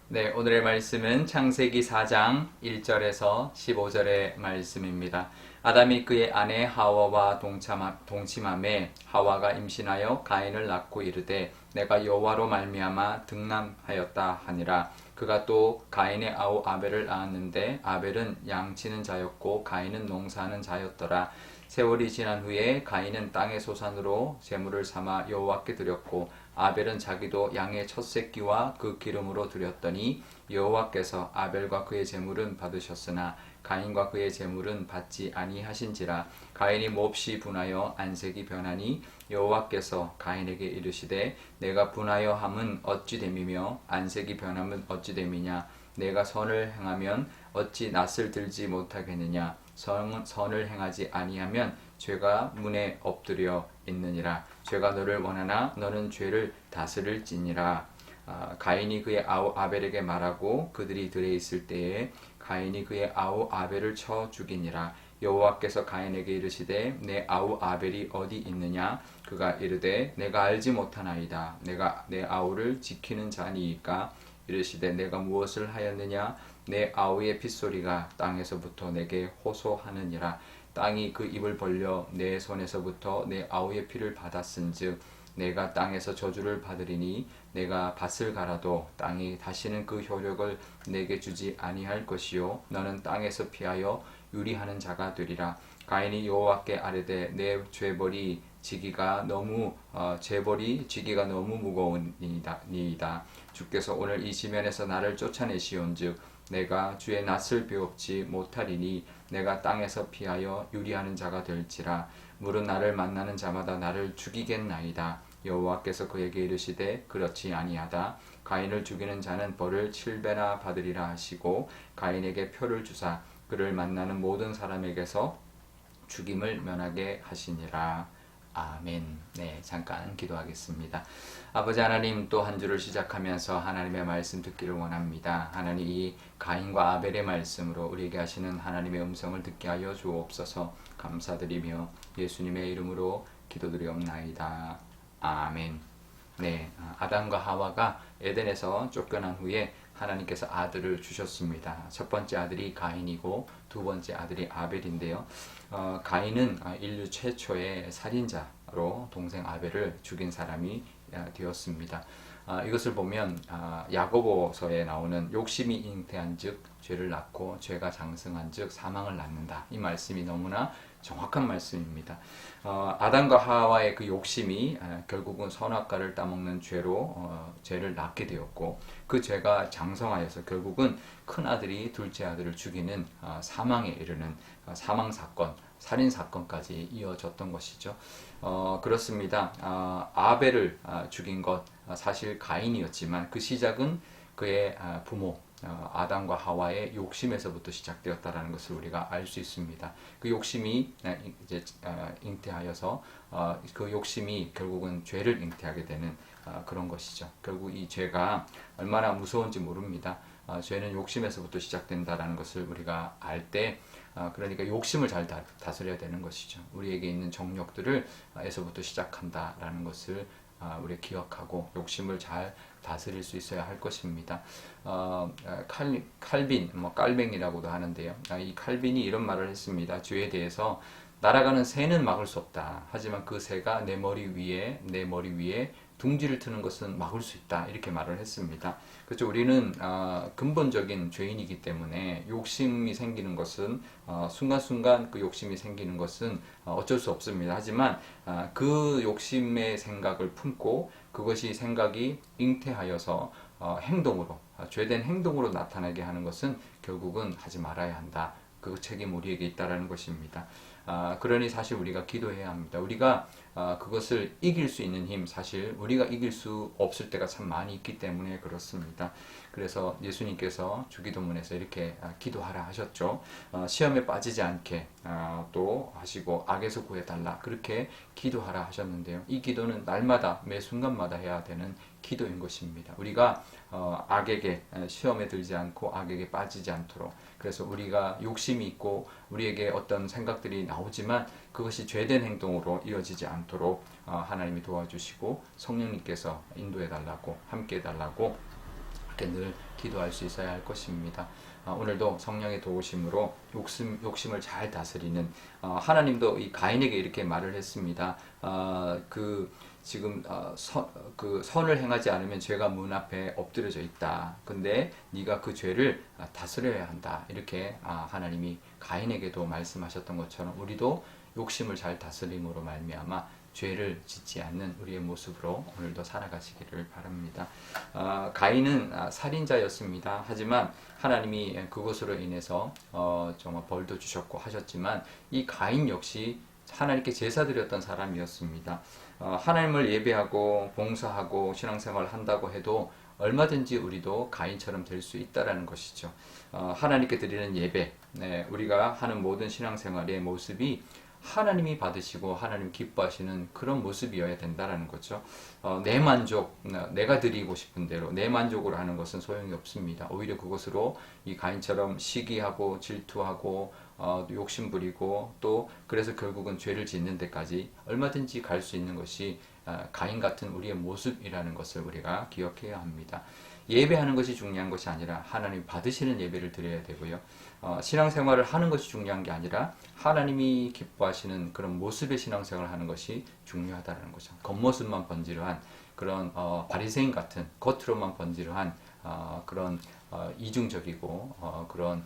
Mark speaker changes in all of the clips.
Speaker 1: 네, 오늘의 말씀은 창세기 4장 1절에서 15절의 말씀입니다. 아담이 그의 아내 하와와 동침함에 하와가 임신하여 가인을 낳고 이르되 내가 여호와로 말미암아 등남하였다 하니라. 그가 또 가인의 아우 아벨을 낳았는데 아벨은 양치는 자였고 가인은 농사하는 자였더라. 세월이 지난 후에 가인은 땅의 소산으로 제물을 삼아 여호와께 드렸고 아벨은 자기도 양의 첫 새끼와 그 기름으로 드렸더니 여호와께서 아벨과 그의 제물은 받으셨으나 가인과 그의 제물은 받지 아니하신지라. 가인이 몹시 분하여 안색이 변하니 여호와께서 가인에게 이르시되 내가 분하여 함은 어찌 됨이며 안색이 변함은 어찌 됨이냐. 내가 선을 행하면 어찌 낯을 들지 못하겠느냐. 선을 행하지 아니하면 죄가 문에 엎드려 있느니라. 죄가 너를 원하나 너는 죄를 다스릴지니라. 가인이 그의 아우 아벨에게 말하고 그들이 들에 있을 때에 가인이 그의 아우 아벨을 쳐 죽이니라. 여호와께서 가인에게 이르시되 내 아우 아벨이 어디 있느냐. 그가 이르되 내가 알지 못하나이다. 내가 내 아우를 지키는 자니이까. 이르시되 내가 무엇을 하였느냐. 내 아우의 핏소리가 땅에서부터 내게 호소하느니라. 땅이 그 입을 벌려 내 손에서부터 내 아우의 피를 받았은즉 내가 땅에서 저주를 받으리니 내가 밭을 갈아도 땅이 다시는 그 효력을 내게 주지 아니할 것이요 너는 땅에서 피하여 유리하는 자가 되리라. 가인이 여호와께 아뢰되 내 죄벌이 지기가 너무 무거우니이다. 주께서 오늘 이 지면에서 나를 쫓아내시온즉 내가 주의 낯을 배웁지 못하리니 내가 땅에서 피하여 유리하는 자가 될지라. 물은 나를 만나는 자마다 나를 죽이겠나이다. 여호와께서 그에게 이르시되 그렇지 아니하다. 가인을 죽이는 자는 벌을 7배나 받으리라 하시고 가인에게 표를 주사 그를 만나는 모든 사람에게서 죽임을 면하게 하시니라. 아멘. 네, 잠깐 기도하겠습니다. 아버지 하나님, 또 한 주를 시작하면서 하나님의 말씀 듣기를 원합니다. 하나님, 이 가인과 아벨의 말씀으로 우리에게 하시는 하나님의 음성을 듣게 하여 주옵소서. 감사드리며 예수님의 이름으로 기도드리옵나이다. 아멘. 네, 아담과 하와가 에덴에서 쫓겨난 후에 하나님께서 아들을 주셨습니다. 첫 번째 아들이 가인이고 두 번째 아들이 아벨인데요. 가인은 인류 최초의 살인자로 동생 아벨을 죽인 사람이 되었습니다. 이것을 보면 야고보서에 나오는 욕심이 잉태한즉 죄를 낳고 죄가 장성한즉 사망을 낳는다. 이 말씀이 너무나 정확한 말씀입니다. 아담과 하와의 그 욕심이 결국은 선악과를 따먹는 죄로 죄를 낳게 되었고 그 죄가 장성하여서 결국은 큰 아들이 둘째 아들을 죽이는 사망에 이르는 사망 사건, 살인 사건까지 이어졌던 것이죠. 그렇습니다. 아벨을 죽인 것 사실 가인이었지만 그 시작은 그의 부모 아담과 하와의 욕심에서부터 시작되었다라는 것을 우리가 알 수 있습니다. 그 욕심이 이제 잉태하여서 그 욕심이 결국은 죄를 잉태하게 되는 그런 것이죠. 결국 이 죄가 얼마나 무서운지 모릅니다. 죄는 욕심에서부터 시작된다라는 것을 우리가 알 때 그러니까 욕심을 잘 다스려야 되는 것이죠. 우리에게 있는 정욕들을 에서부터 시작한다라는 것을 우리 기억하고 욕심을 잘 다스릴 수 있어야 할 것입니다. 칼빈, 깔뱅이라고도 하는데요. 이 칼빈이 이런 말을 했습니다. 죄에 대해서 날아가는 새는 막을 수 없다. 하지만 그 새가 내 머리 위에 둥지를 트는 것은 막을 수 있다. 이렇게 말을 했습니다. 그렇죠. 우리는 근본적인 죄인이기 때문에 욕심이 생기는 것은 순간순간 그 욕심이 생기는 것은 어쩔 수 없습니다. 하지만 그 욕심의 생각을 품고 그것이 생각이 잉태하여서 행동으로 죄된 행동으로 나타나게 하는 것은 결국은 하지 말아야 한다. 그 책임 우리에게 있다라는 것입니다. 그러니 사실 우리가 기도해야 합니다. 우리가 그것을 이길 수 있는 힘, 사실 우리가 이길 수 없을 때가 참 많이 있기 때문에 그렇습니다. 그래서 예수님께서 주기도문에서 이렇게 기도하라 하셨죠. 시험에 빠지지 않게 또 하시고 악에서 구해달라 그렇게 기도하라 하셨는데요. 이 기도는 날마다 매 순간마다 해야 되는 기도인 것입니다. 우리가 악에게 시험에 들지 않고 악에게 빠지지 않도록 그래서 우리가 욕심이 있고 우리에게 어떤 생각들이 나오지만 그것이 죄된 행동으로 이어지지 않도록 하나님이 도와주시고 성령님께서 인도해 달라고 함께 해 달라고 그렇게 늘 기도할 수 있어야 할 것입니다. 오늘도 성령의 도우심으로 욕심을 잘 다스리는, 하나님도 이 가인에게 이렇게 말을 했습니다. 지금 그 선을 행하지 않으면 죄가 문 앞에 엎드려져 있다. 근데 네가 그 죄를 다스려야 한다. 이렇게 하나님이 가인에게도 말씀하셨던 것처럼 우리도 욕심을 잘 다스림으로 말미암아 죄를 짓지 않는 우리의 모습으로 오늘도 살아가시기를 바랍니다. 가인은 살인자였습니다. 하지만 하나님이 그것으로 인해서 정말 벌도 주셨고 하셨지만 이 가인 역시 하나님께 제사 드렸던 사람이었습니다. 하나님을 예배하고 봉사하고 신앙생활을 한다고 해도 얼마든지 우리도 가인처럼 될 수 있다라는 것이죠. 하나님께 드리는 예배, 우리가 하는 모든 신앙생활의 모습이 하나님이 받으시고 하나님 기뻐하시는 그런 모습이어야 된다라는 거죠. 내 만족, 내가 드리고 싶은 대로 내 만족으로 하는 것은 소용이 없습니다. 오히려 그것으로 이 가인처럼 시기하고 질투하고 욕심 부리고 또 그래서 결국은 죄를 짓는 데까지 얼마든지 갈 수 있는 것이 가인 같은 우리의 모습이라는 것을 우리가 기억해야 합니다. 예배하는 것이 중요한 것이 아니라 하나님 받으시는 예배를 드려야 되고요. 신앙생활을 하는 것이 중요한 게 아니라 하나님이 기뻐하시는 그런 모습의 신앙생활을 하는 것이 중요하다는 거죠. 겉모습만 번지르한 그런 바리새인 같은 겉으로만 번지르한 그런 이중적이고 그런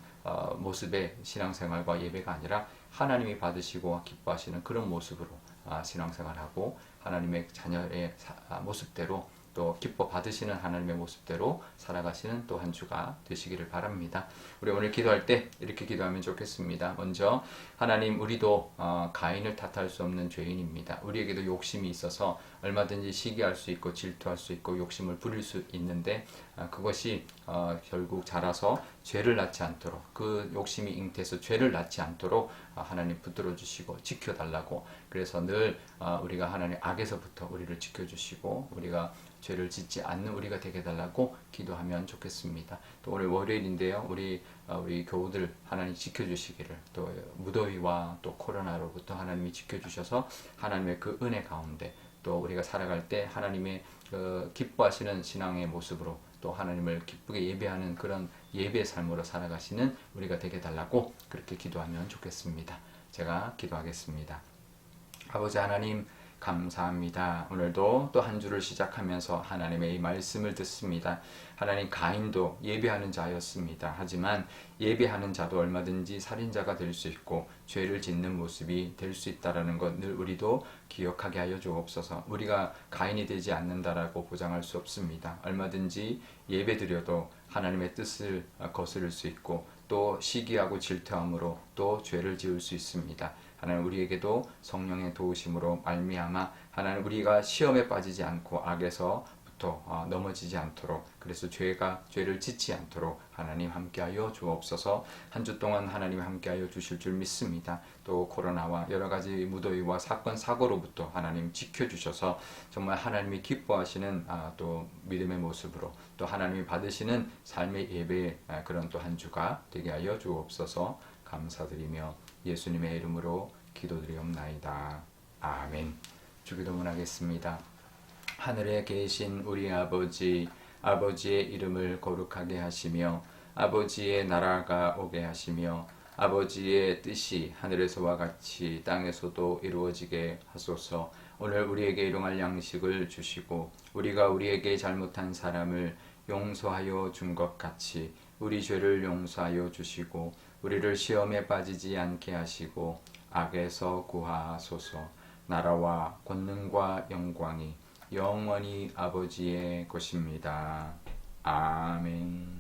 Speaker 1: 모습의 신앙생활과 예배가 아니라 하나님이 받으시고 기뻐하시는 그런 모습으로 신앙생활하고 하나님의 자녀의 모습대로 또 기뻐 받으시는 하나님의 모습대로 살아가시는 또 한 주가 되시기를 바랍니다. 우리 오늘 기도할 때 이렇게 기도하면 좋겠습니다. 먼저 하나님, 우리도 가인을 탓할 수 없는 죄인입니다. 우리에게도 욕심이 있어서 얼마든지 시기할 수 있고 질투할 수 있고 욕심을 부릴 수 있는데 그것이 결국 자라서 죄를 낳지 않도록, 그 욕심이 잉태해서 죄를 낳지 않도록 하나님 붙들어 주시고 지켜달라고, 그래서 늘 우리가 하나님 악에서부터 우리를 지켜주시고 우리가 죄를 짓지 않는 우리가 되게 해달라고 기도하면 좋겠습니다. 또 오늘 월요일인데요. 우리 교우들 하나님 지켜주시기를, 또 무더위와 또 코로나로부터 하나님이 지켜주셔서 하나님의 그 은혜 가운데 또 우리가 살아갈 때 하나님의 기뻐하시는 신앙의 모습으로 또 하나님을 기쁘게 예배하는 그런 예배의 삶으로 살아가시는 우리가 되게 해달라고 그렇게 기도하면 좋겠습니다. 제가 기도하겠습니다. 아버지 하나님, 감사합니다. 오늘도 또 한 주를 시작하면서 하나님의 이 말씀을 듣습니다. 하나님, 가인도 예배하는 자였습니다. 하지만 예배하는 자도 얼마든지 살인자가 될 수 있고 죄를 짓는 모습이 될 수 있다는 것 늘 우리도 기억하게 하여 주옵소서. 우리가 가인이 되지 않는다라고 보장할 수 없습니다. 얼마든지 예배드려도 하나님의 뜻을 거스를 수 있고 또 시기하고 질투함으로 또 죄를 지을 수 있습니다. 하나님, 우리에게도 성령의 도우심으로 말미암아 하나님 우리가 시험에 빠지지 않고 악에서부터 넘어지지 않도록, 그래서 죄를 짓지 않도록 하나님 함께하여 주옵소서. 한 주 동안 하나님 함께하여 주실 줄 믿습니다. 또 코로나와 여러 가지 무더위와 사건 사고로부터 하나님 지켜주셔서 정말 하나님이 기뻐하시는 또 믿음의 모습으로 또 하나님이 받으시는 삶의 예배의 그런 또 한 주가 되게 하여 주옵소서. 감사드리며 예수님의 이름으로 기도드리옵나이다. 아멘. 주기도문 하겠습니다. 하늘에 계신 우리 아버지, 아버지의 이름을 거룩하게 하시며 아버지의 나라가 오게 하시며 아버지의 뜻이 하늘에서와 같이 땅에서도 이루어지게 하소서. 오늘 우리에게 일용할 양식을 주시고 우리가 우리에게 잘못한 사람을 용서하여 준 것 같이 우리 죄를 용서하여 주시고 우리를 시험에 빠지지 않게 하시고 악에서 구하소서. 나라와 권능과 영광이 영원히 아버지의 것입니다. 아멘.